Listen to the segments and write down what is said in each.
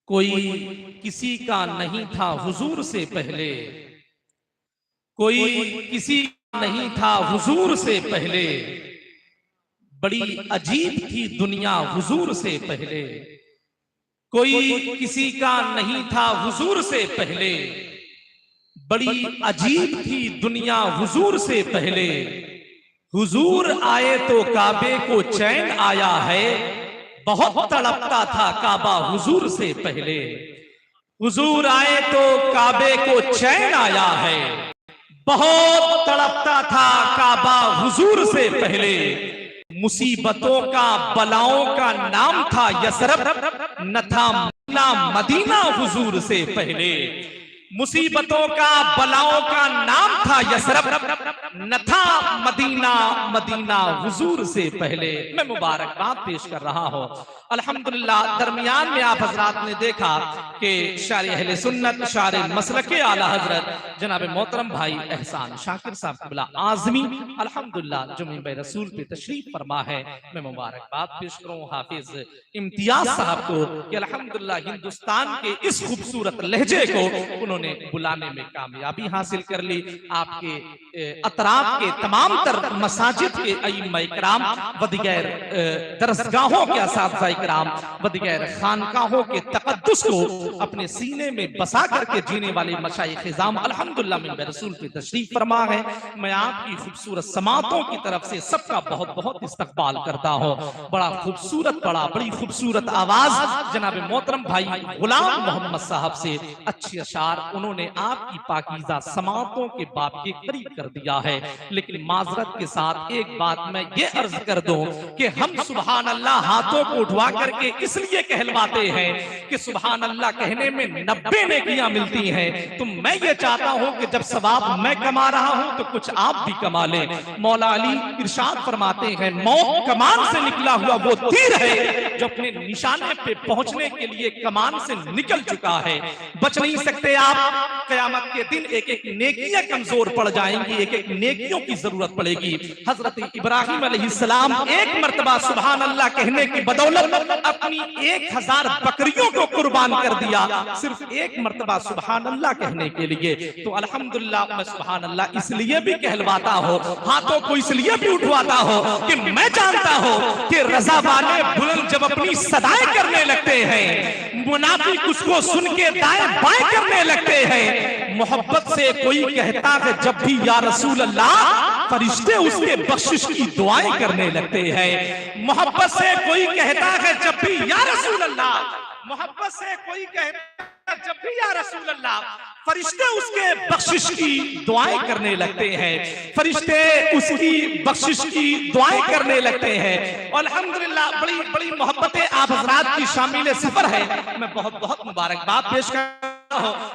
कोई किसी का नहीं था हुजूर से पहले, कोई किसी का नहीं था हुजूर से पहले, बड़ी अजीब थी दुनिया हुजूर से पहले। कोई किसी का नहीं था हुजूर से पहले, बड़ी अजीब थी दुनिया हुजूर से पहले। हुजूर आए तो काबे को चैन आया है, बहुत तड़पता था काबा हुजूर से पहले। हुजूर आए तो काबे को चैन आया है, बहुत तड़पता था काबा हुजूर से पहले। मुसीबतों का बलाओं का नाम था यसरब, न था मदीना हुजूर से पहले। मुसीबतों का बलाओं का नाम था यसरब, न था मदीना हुजूर से पहले। मैं मुबारकबाद पेश कर रहा हूं अल्हम्दुलिल्लाह। दरमियान में आप हजरात ने देखा कि शार अहले सुन्नत, शार मसलके आला हजरत जनाब मोहतरम भाई एहसान शाकिर साहब क़िबला आज़मी अल्हम्दुलिल्लाह जो मिंबर रसूल पे तशरीफ फरमा है। मैं मुबारकबाद पेश करूं हाफिज इम्तियाज साहब को कि अल्हम्दुलिल्लाह हिंदुस्तान के इस खूबसूरत लहजे को उन्होंने बुलाने में कामयाबी हासिल कर ली। आपके अतराफ के तमाम तर मसाजिद के अइम्मा इकराम व दिगर दरसगाहों के असातिज़ा इकराम व दिगर खानकाहों के तक़द्दुस को अपने सीने में बसा करके जीने वाले मशाइख़ इज़ाम अल्हम्दुलिल्लाह मिंबर रसूल पे तशरीफ फरमा है। मैं आपकी खूबसूरत समातों की तरफ से सबका बहुत बहुत इस्तकबाल करता हूँ। बड़ा खूबसूरत बड़ी खूबसूरत आवाज जनाब मोहतरम भाई गुलाम मोहम्मद साहब से अच्छे अशार उन्होंने आपकी पाकीज़ा समातों के बाप के करीब कर दिया है। लेकिन माजरत के साथ एक बात मैं ये अर्ज कर दूं कि हम सुभान अल्लाह हाथों को उठवा करके इसलिए कहलवाते हैं कि सुभान अल्लाह कहने में 90 नेकियां मिलती हैं। तो मैं ये चाहता हूं कि जब सवाब मैं कमा रहा हूं तो कुछ आप भी कमा लें। मौला अली इरशाद फरमाते हैं, मौत कमान से निकला हुआ वो तीर है जो अपने निशाने पे पहुंचने के लिए कमान से निकल चुका है। बच नहीं सकते आप। क़यामत के दिन एक एक नेकियां कमजोर पड़ जाएंगी, एक एक नेकियों की जरूरत पड़ेगी। हजरत इब्राहिम अलैहिस्सलाम एक मर्तबा सुभान अल्लाह कहने की बदौलत अपनी 1000 बकरियों को कुर्बान कर दिया, सिर्फ एक मर्तबा सुभान अल्लाह कहने के लिए। तो अल्हम्दुलिल्लाह मैं सुभान अल्लाह इसलिए भी कहलवाता हूँ, हाथों को इसलिए भी उठवाता हूँ कि मैं जानता हूँ कि रज़ा वाले बुलंद जब अपनी सदाएं करने लगते हैं, मुनाफिक उसको सुन के दाएं बाएं करने लगते हैं। मोहब्बत से कोई कहता है जब भी या रसूल अल्लाह, फरिश्ते उसके बख्शिश की दुआएं करने लगते हैं। मोहब्बत से कोई कहता है जब भी या रसूल अल्लाह, मोहब्बत से कोई कहता है जब भी या रसूल अल्लाह, फरिश्ते उसके बख्शिश की दुआएं करने लगते हैं। फरिश्ते उसकी बख्शिश की दुआएं करने लगते हैं। और अल्हम्दुलिल्लाह बड़ी बड़ी मोहब्बतें आप हजरात की शामिल सफर है। मैं बहुत बहुत मुबारकबाद पेश कर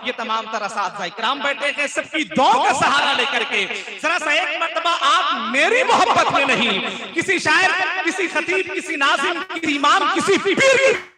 ये तमाम तरह असातिज़ा इकराम बैठे हैं, सबकी दुआ का सहारा लेकर के। जरा सा एक मर्तबा आप मेरी मोहब्बत में नहीं, किसी शायर, किसी खतीब, किसी नाज़िम, किसी इमाम, किसी पीर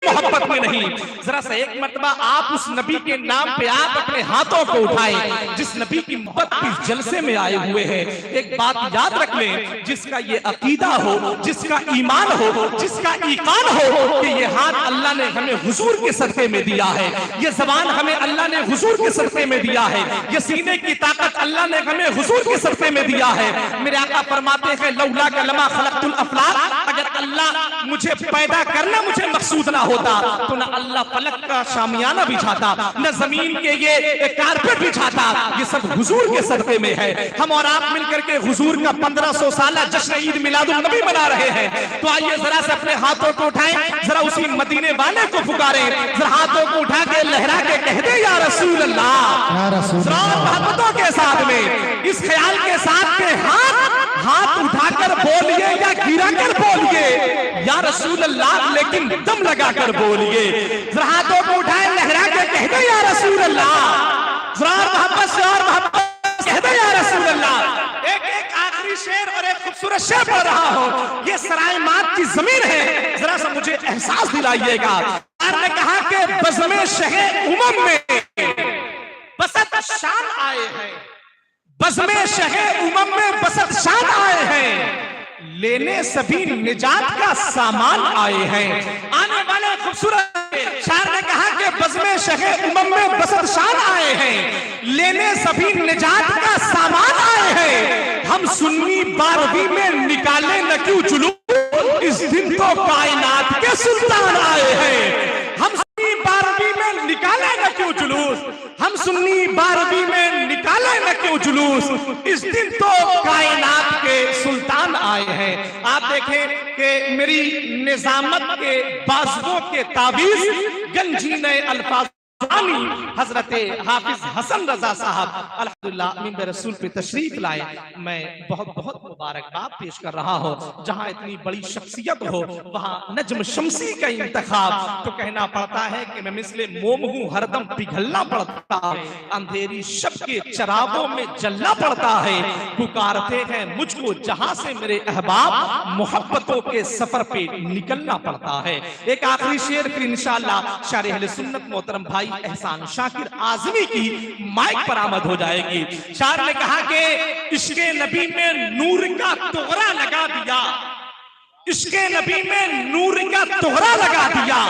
मोहब्बत में नहीं, जरा सा एक मर्तबा आप उस नबी के नाम पे आप अपने हाथों को उठाएं जिस नबी की मोहब्बत इस जलसे में आए हुए हैं। एक बात याद रख लें, जिसका ये अकीदा हो, जिसका ईमान हो, जिसका ईकान हो कि ये हाथ अल्लाह ने हमें हुजूर के सदक़े में दिया है, ये ज़बान हमें अल्लाह ने हुजूर के सदक़े में दिया है, ये सीने की ताकत अल्लाह ने हमें हुजूर के सदक़े में दिया है। मेरे आका फरमाते हैं लौला का लमा खलक़तुल अफ़लाक, अगर अल्लाह मुझे पैदा करना मुझे मकसूद ना होता तो न अल्लाह फलक का शामियाना बिछाता, न जमीन के ये कारपेट बिछाता। ये सब हुजूर के सदक़े में है। हम और आप मिलकर के हुजूर का 1500 साला जश्न ईद मिलादुन नबी मना रहे हैं। तो आइए जरा से अपने हाथों को उठाएं, जरा उसी मदीने वाले को पुकारें, जरा हाथों को उठा के लहरा के कह दे या रसूल अल्लाह। मोहब्बतों के साथ में इस ख्याल के साथ के हाथ उठाकर बोलिए या गिरा कर बोलिए या रसूल अल्लाह, लेकिन दम लगाकर बोलिए। जरा हाथों को उठाए लहरा के कह दे या रसूल अल्लाह, जरा मोहब्बत से और मोहब्बत कह दे या रसूल अल्लाह। एक आखिरी शेर और एक खूबसूरत शेर पढ़ रहा हूं। ये सराय मात की जमीन है, जरा सा मुझे एहसास दिलाइएगा। ने कहा कि बज़्म शहे उमम में बसत शान आए हैं, बज़्म शहे उमम में बसत शान आए हैं, लेने सभी निजात का सामान आए हैं। आने वाले खूबसूरत शायर ने कहा खत्मे शहे उमम में बसत शान आए हैं, लेने सभी निजात का सामान आए हैं। हम सुन्नी 12वीं में निकाले न क्यों जुलूस, इस दिन तो कायनात के सुल्तान आए हैं। हम सुन्नी 12वीं में निकाले न क्यों जुलूस, हम सुन्नी 12वीं में निकाले न क्यों जुलूस, इस दिन तो कायनात के सुल्तान आए हैं। आप देखें कि मेरी निजामत के बाजुओं के ताबीज गंजीने अल्फाज हजरत हाफिज हसन रजा साहब अल्हम्दुलिल्लाह मिंबर रसूल पे तशरीफ लाए। मैं बहुत बहुत मुबारकबाद पेश कर रहा हूँ। जहाँ इतनी बड़ी शख्सियत हो वहाँ नज्म शमसी का इंतखाब तो कहना पड़ता है कि मैं मिसले मोम हूँ, हरदम पिघलना पड़ता है, अंधेरी शब के चरागों में जलना पड़ता है। पुकारते हैं मुझको जहाँ से मेरे अहबाब, मोहब्बतों के सफर पे निकलना पड़ता है। एक आखिरी शेर फिर इंशाअल्लाह शारे अहले सुन्नत मोहतरम भाई एहसान शाकिर आजमी की माइक पर आमद हो जाएगी। शायर ने कहा कि इश्के नबी में नूर का तोहरा लगा दिया, इश्के नबी में नूर का तोहरा लगा दिया,